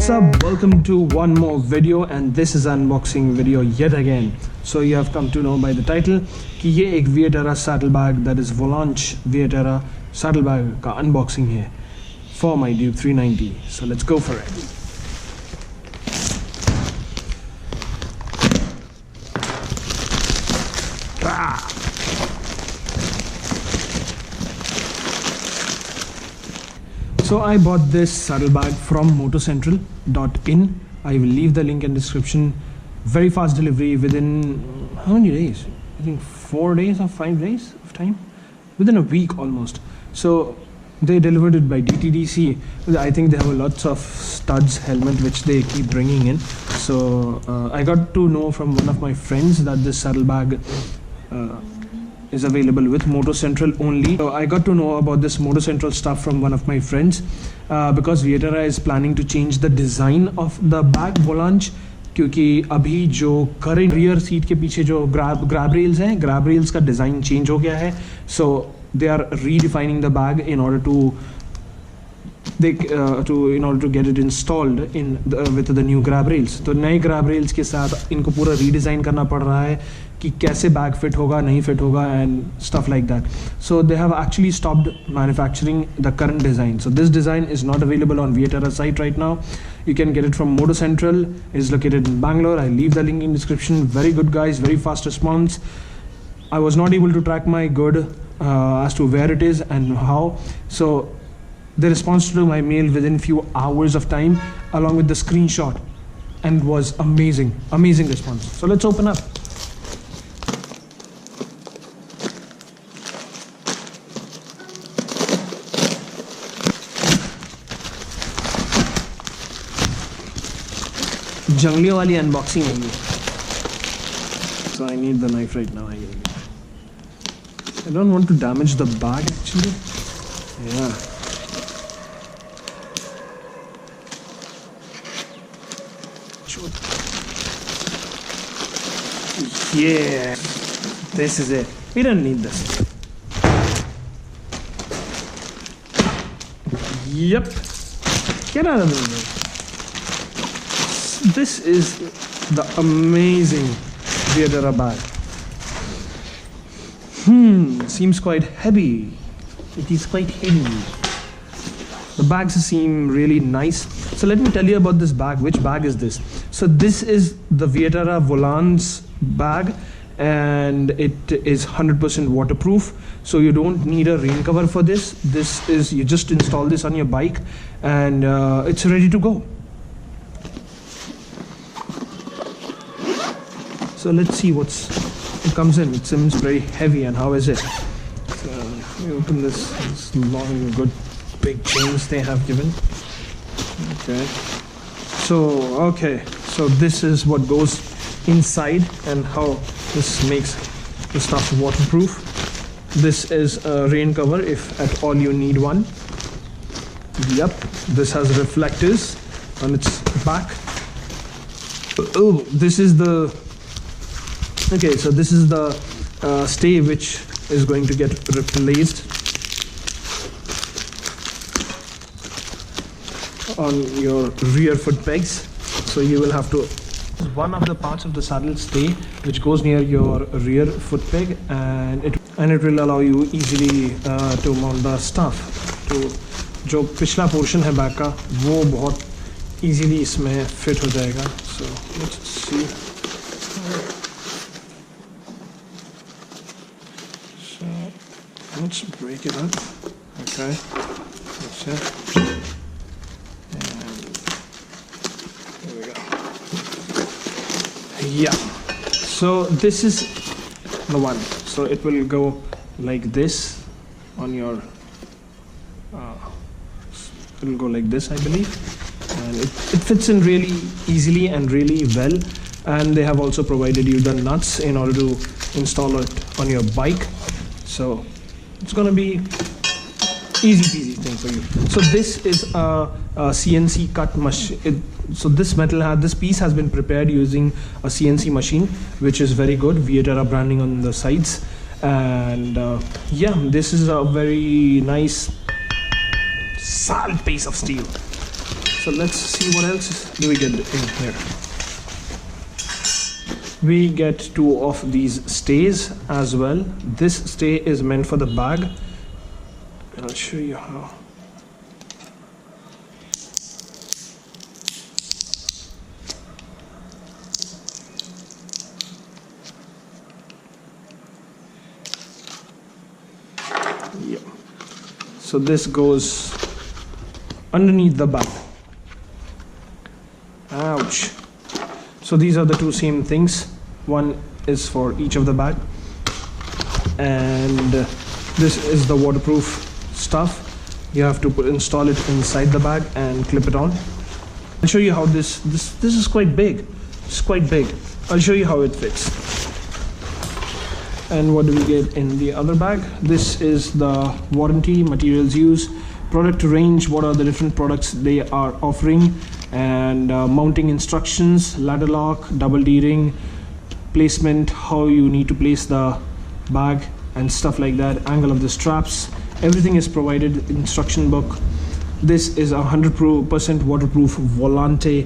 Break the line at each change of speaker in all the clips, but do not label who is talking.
What's up? Welcome to one more video and this is unboxing video yet again. So you have come to know by the title कि ये एक Viaterra saddlebag, that is Volante Viaterra saddlebag का unboxing है for my Duke 390. So let's go for it. So I bought this saddlebag from motocentral.in. I will leave the link in description. Very fast delivery within how many days? I think 4 days or 5 days of time, within a week almost. So they delivered it by DTDC. I think they have lots of studs, helmet which they keep bringing in. So I got to know from one of my friends that this saddlebag is available with Moto Central only. So I got to know about this Moto Central stuff from one of my friends because Viaterra is planning to change the design of the bag Volante, क्योंकि अभी जो current rear seat के पीछे जो grab rails हैं, grab rails का design change हो गया है. So they are redefining the bag in order to get it installed in with the new grab rails. तो नए grab rails के साथ इनको पूरा redesign करना पड़ रहा है कि कैसे बैग फिट होगा, नहीं फिट होगा and stuff like that. So they have actually stopped manufacturing the current design. So this design is not available on Viaterra site right now. You can get it from Moto Central. It's located in Bangalore. I leave the link in description. Very good guys, very fast response. I was not able to track my good as to where it is and how. So they responded to my mail within few hours of time along with the screenshot and was amazing response. So let's open up. जंगलियों वाली unboxing होगी. So I need the knife right now. I don't want to damage the bag actually. Yeah. Yeah. This is it. We don't need this. Yep. Get out of the way. This is the amazing Viaterra bag. Seems quite heavy. It is quite heavy. The bags seem really nice. So let me tell you about this bag. Which bag is this? So this is the Viaterra Volante bag and it is 100% waterproof. So you don't need a rain cover for this. This is, you just install this on your bike and it's ready to go. So let's see what comes in. It seems very heavy, and how is it? So let me open this long, good, big chains they have given. Okay. So this is what goes inside and how this makes the stuff waterproof. This is a rain cover if at all you need one. Yep. This has reflectors on its back. Oh, this is the. Okay, so this is the stay which is going to get replaced on your rear foot pegs. So you will have to, one of the parts of the saddle stay which goes near your rear foot peg and it will allow you easily to mount the stuff. तो जो पिछला portion है bag का वो बहुत easily इसमें fit हो जाएगा. So let's see. Let's break it up. Okay, that's it. And there we go. Yeah. So this is the one. So it will go like this on your. It will go like this, I believe, and it fits in really easily and really well. And they have also provided you the nuts in order to install it on your bike. So it's gonna be easy peasy thing for you. So this is a CNC cut machine. So this this piece has been prepared using a CNC machine, which is very good. Viaterra branding on the sides, and yeah, this is a very nice solid piece of steel. So let's see what else do we get in here. We get 2 of these stays as well. This stay is meant for the bag, and I'll show you how. Yeah. So this goes underneath the bag. Ouch. So these are the 2 same things. One is for each of the bag, and this is the waterproof stuff. You have to install it inside the bag and clip it on. I'll show you how this is quite big. It's quite big. I'll show you how it fits. And what do we get in the other bag? This is the warranty, materials used, product range, what are the different products they are offering, and mounting instructions, ladder lock, double D-ring, placement, how you need to place the bag and stuff like that, angle of the straps, everything is provided, instruction book. This is 100% waterproof Volante.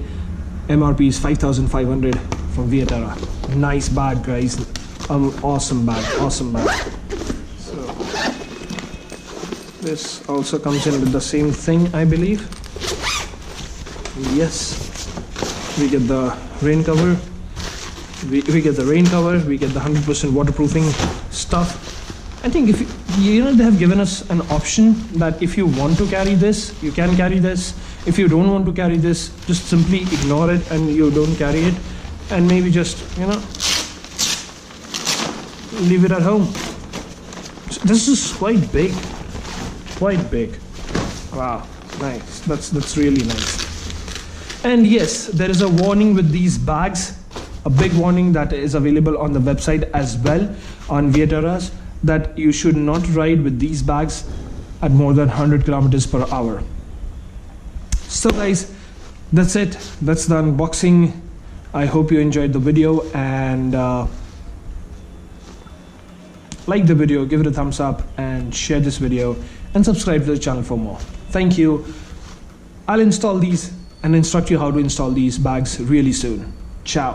MRP is 5,500 from Viaterra. Nice bag, guys. Awesome bag, awesome bag. So this also comes in with the same thing, I believe. Yes, we get the rain cover. We get the rain cover. We get the 100% waterproofing stuff. I think if you know, they have given us an option that if you want to carry this, you can carry this. If you don't want to carry this, just simply ignore it and you don't carry it, and maybe just, you know, leave it at home. This is quite big, quite big. Wow, nice. That's really nice. And yes, there is a warning with these bags, a big warning that is available on the website as well on Viaterra's, that you should not ride with these bags at more than 100 kilometers per hour. So guys, that's it. That's the unboxing. I hope you enjoyed the video, and like the video, give it a thumbs up, and share this video, and subscribe to the channel for more. Thank you. I'll install these and instruct you how to install these bags really soon. Ciao.